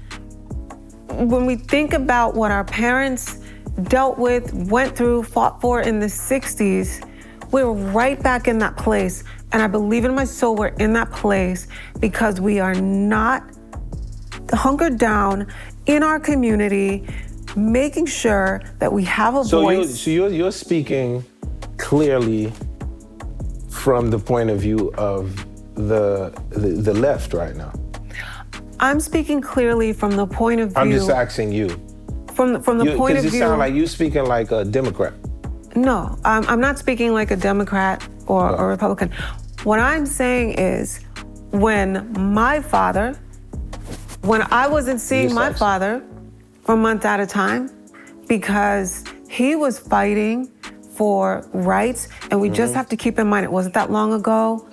when we think about what our parents dealt with, went through, fought for in the 60s. We're right back in that place. And I believe in my soul we're in that place because we are not hunkered down in our community, making sure that we have a voice. So you're speaking clearly from the point of view of the left right now. I'm speaking clearly from the point of view. I'm just asking you. From the point of view. Because you sound like you speaking like a Democrat. No, I'm not speaking like a Democrat or a Republican. What I'm saying is, when I wasn't seeing my father for months at a time because he was fighting for rights, and we just have to keep in mind, it wasn't that long ago,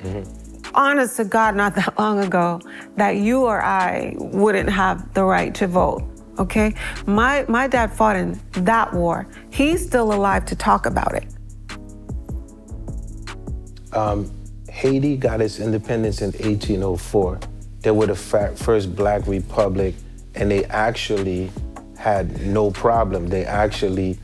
honest to God, not that long ago, that you or I wouldn't have the right to vote, okay? My dad fought in that war. He's still alive to talk about it. Haiti got its independence in 1804. They were the first Black republic, and they actually had no problem. They actually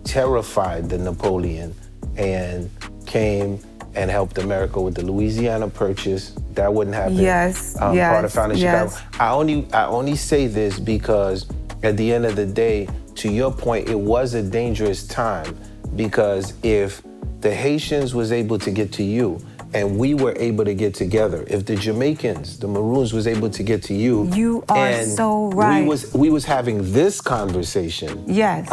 terrified the Napoleon and came and helped America with the Louisiana Purchase. That wouldn't happen. Yes, Part of founding yes. Chicago. I only say this because at the end of the day, to your point, it was a dangerous time, because if the Haitians was able to get to you and we were able to get together, if the Jamaicans, the Maroons was able to get to you. You are and so right. We was having this conversation. Yes.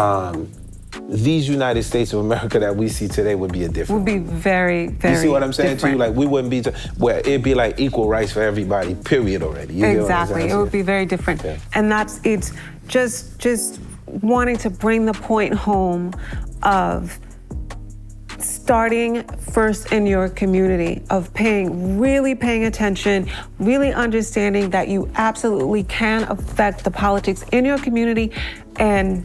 These United States of America that we see today would be a different. Would be very, very You see what I'm saying different. to you? Like, we wouldn't be, where it'd be like equal rights for everybody, period already. You get what I'm Exactly, saying? it would be very different. Yeah. And it's just wanting to bring the point home of starting first in your community, of really paying attention, really understanding that you absolutely can affect the politics in your community, and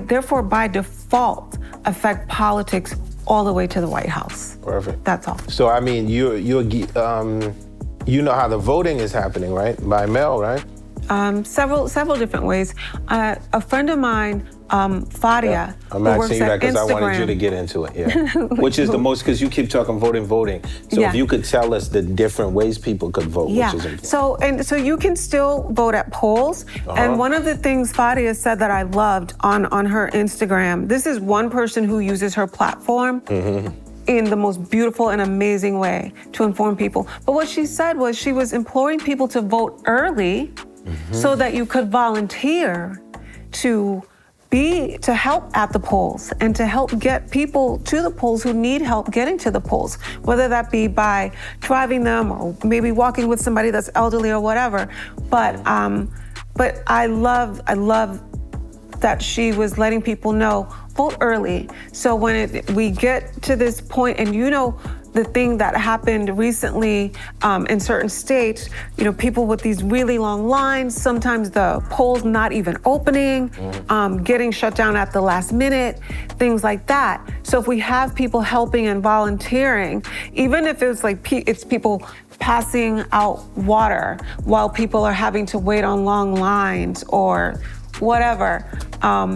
therefore by default affect politics all the way to the White House. Perfect. That's all. So I mean, you know how the voting is happening, right? By mail, right? Several different ways. A friend of mine, Fadia, I'm who works asking you that at because I wanted you Instagram. to get into it, yeah. Which is the most, because you keep talking voting. So Yeah. if you could tell us the different ways people could vote, Yeah. which is important. So you can still vote at polls. And one of the things Fadia said that I loved on her Instagram, this is one person who uses her platform in the most beautiful and amazing way to inform people. But what she said was she was imploring people to vote early so that you could volunteer to help at the polls and to help get people to the polls who need help getting to the polls, whether that be by driving them or maybe walking with somebody that's elderly or whatever. But I love that she was letting people know, vote early. So when we get to this point, and the thing that happened recently in certain states, people with these really long lines, sometimes the polls not even opening, getting shut down at the last minute, things like that. So if we have people helping and volunteering, even if it's it's people passing out water while people are having to wait on long lines or whatever.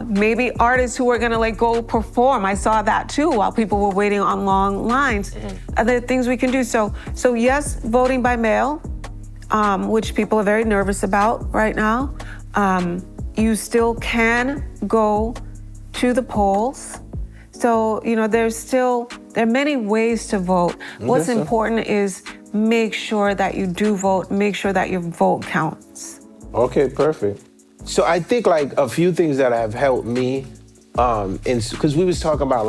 Maybe artists who are gonna go perform. I saw that too while people were waiting on long lines. Other things we can do. So yes, voting by mail, which people are very nervous about right now. You still can go to the polls. So, there are many ways to vote. What's important is make sure that you do vote, make sure that your vote counts. Okay, perfect. So I think a few things that have helped me, because we was talking about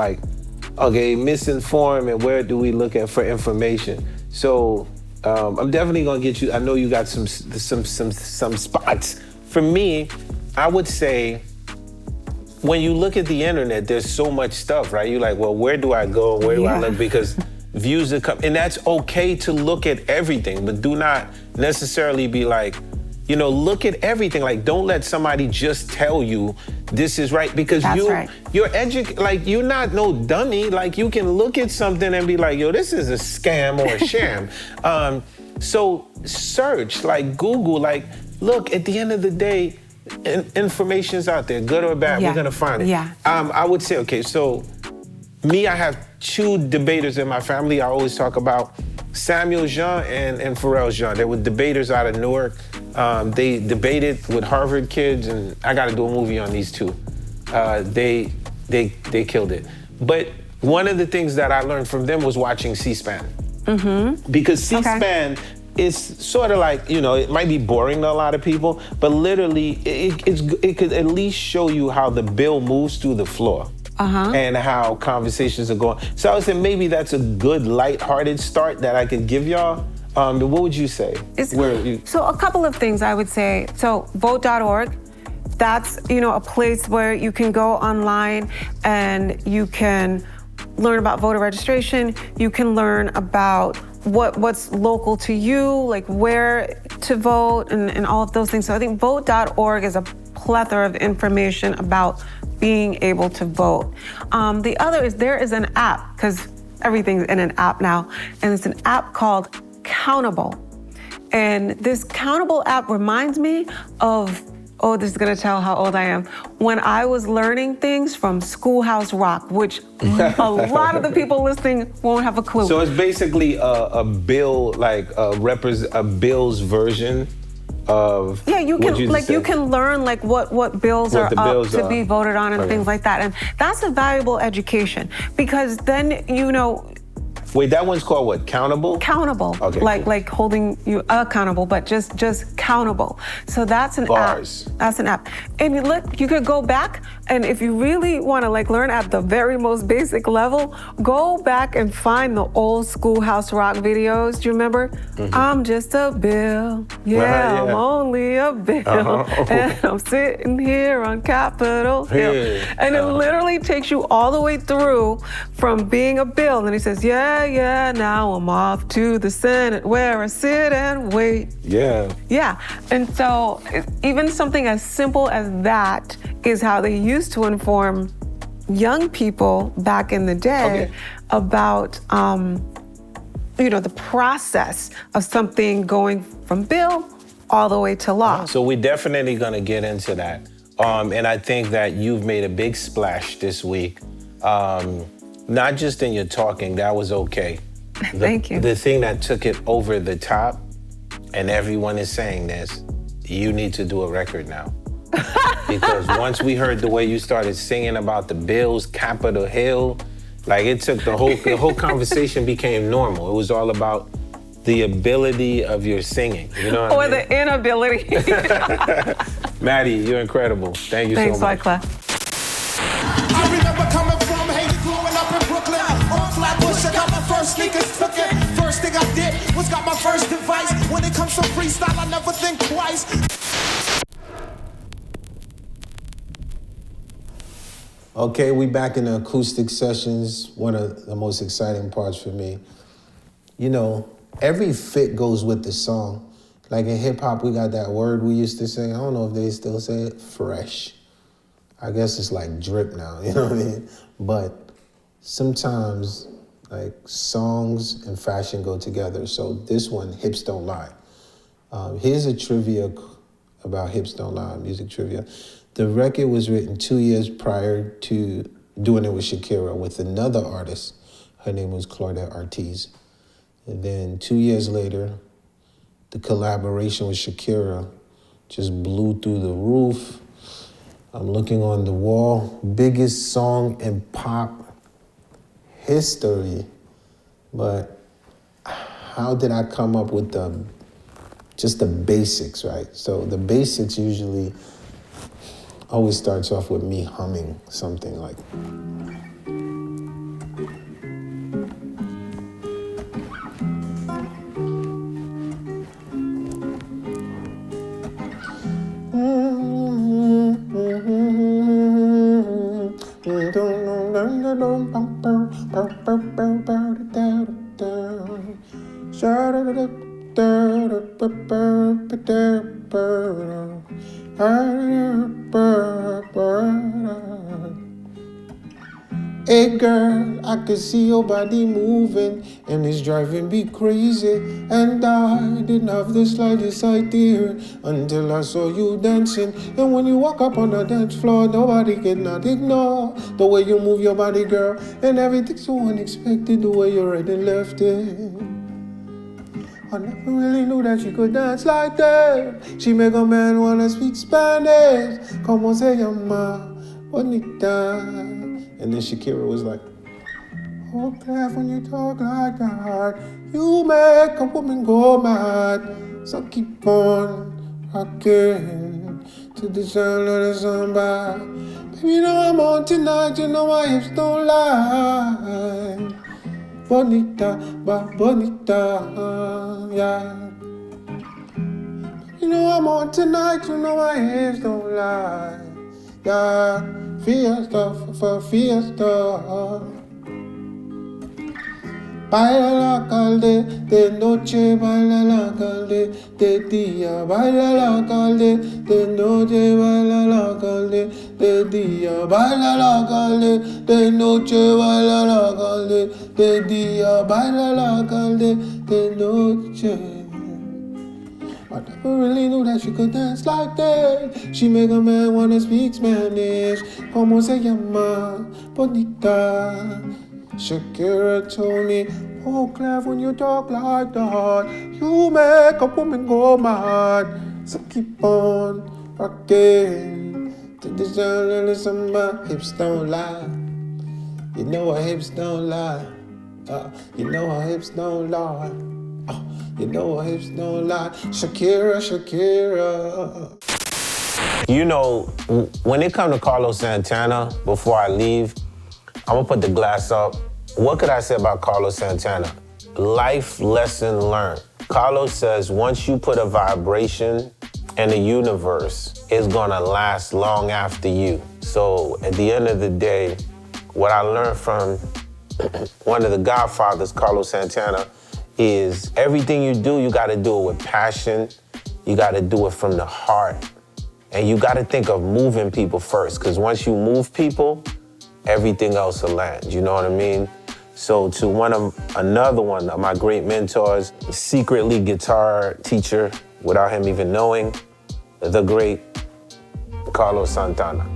misinformed and where do we look at for information. So I'm definitely gonna get you. I know you got some spots. For me, I would say when you look at the internet, there's so much stuff, right? You're like, well, where do I go? Where do I look? Because views are coming, and that's okay to look at everything, but do not necessarily be look at everything. Don't let somebody just tell you this is right, because you're educated. You're not no dummy. You can look at something and be like, yo, this is a scam or a sham. So search, Google, look, at the end of the day, information's out there, good or bad, we're gonna find it. Yeah. I would say, okay, so me, I have two debaters in my family. I always talk about Samuel Jean and Pharrell Jean. They were debaters out of Newark. They debated with Harvard kids, and I got to do a movie on these two. They killed it. But one of the things that I learned from them was watching C-SPAN. Because C-SPAN is sort of it might be boring to a lot of people, but literally it could at least show you how the bill moves through the floor. And how conversations are going. So I would say maybe that's a good lighthearted start that I could give y'all. What would you say? So a couple of things I would say. So vote.org, that's a place where you can go online and you can learn about voter registration. You can learn about what's local to you, where to vote and all of those things. So I think vote.org is a plethora of information about being able to vote. The other is there is an app, because everything's in an app now, and it's an app called Countable. And this Countable app reminds me of oh, this is gonna tell how old I am. When I was learning things from Schoolhouse Rock, which a lot of the people listening won't have a clue. So it's basically a bill, like a Bill's version of you what can just you said. can learn like what bills What are the up bills to are. be voted on and Okay. things like that. And that's a valuable education because then Wait, that one's called what? Countable? Countable, Okay, like cool. like holding you accountable, but just countable. So that's an Bars. app. That's an app. And you could go back, and if you really want to like learn at the very most basic level, go back and find the old Schoolhouse Rock videos. Do you remember? I'm just a bill. Yeah, I'm yeah. only a bill, and I'm sitting here on Capitol Hill. Yeah. And it literally takes you all the way through from being a bill. And he says, yeah, now I'm off to the Senate where I sit and wait. Yeah. Yeah, and so even something as simple as that is how they used to inform young people back in the day about, the process of something going from bill all the way to law. So we're definitely gonna get into that. And I think that you've made a big splash this week. Not just in your talking, that was okay. Thank you. The thing that took it over the top, and everyone is saying this, you need to do a record now. Because once we heard the way you started singing about the bills, Capitol Hill, like it took the whole conversation became normal. It was all about the ability of your singing. You know what I Or mean? the inability. Maddie, you're incredible. Thank you Thanks, so much. Wyclef. I remember coming from Haiti, growing up in Brooklyn. On Flatbush, I got my first sneakers cooking. First thing I did was got my first device. When it comes to freestyle, I never think twice. Okay, we back in the acoustic sessions, one of the most exciting parts for me. Every fit goes with the song. Like in hip hop, we got that word we used to say, I don't know if they still say it, fresh. I guess it's like drip now, you know what I mean? But sometimes like songs and fashion go together. So this one, Hips Don't Lie. Here's a trivia about Hips Don't Lie, music trivia. The record was written 2 years prior to doing it with Shakira with another artist. Her name was Claudette Ortiz. And then 2 years later, the collaboration with Shakira just blew through the roof. I'm looking on the wall, biggest song in pop history. But how did I come up with just the basics, right? So the basics usually always starts off with me humming something like. Hey girl, I can see your body moving and it's driving me crazy. And I didn't have the slightest idea until I saw you dancing. And when you walk up on the dance floor, nobody cannot ignore the way you move your body, girl. And everything's so unexpected, the way you read and left it. I never really knew that she could dance like that. She make a man wanna speak Spanish. Como se llama? Bonita. And then Shakira was like, oh, Clef, when you talk like that, you make a woman go mad. So keep on rocking to the sound of the samba. Baby, you know I'm on tonight, you know my hips don't lie. Bonita, bonita, yeah. You know I'm on tonight, you know my hips don't lie. Yeah, fiesta, for fiesta. Baila la calde, de noche baila la calde, de día baila la calde, de noche baila la calde, de día baila la calde, de noche baila la calde, de día baila la calde, de noche. I never really knew that she could dance like that. She make a man wanna speak Spanish. Como se llama? Bonita. Shakira told me, oh, Clef, when you talk like that, you make a woman go mad. So keep on rocking. To this and listen, my hips don't lie. You know her hips don't lie. You know her hips don't lie. You know her hips don't lie. Shakira, Shakira. You know, when it comes to Carlos Santana, before I leave, I'm gonna put the glass up. What could I say about Carlos Santana? Life lesson learned. Carlos says once you put a vibration in the universe, it's gonna last long after you. So at the end of the day, what I learned from one of the godfathers, Carlos Santana, is everything you do, you gotta do it with passion. You gotta do it from the heart. And you gotta think of moving people first, because once you move people, everything else will land, you know what I mean? So to another one of my great mentors, secretly guitar teacher, without him even knowing, the great Carlos Santana.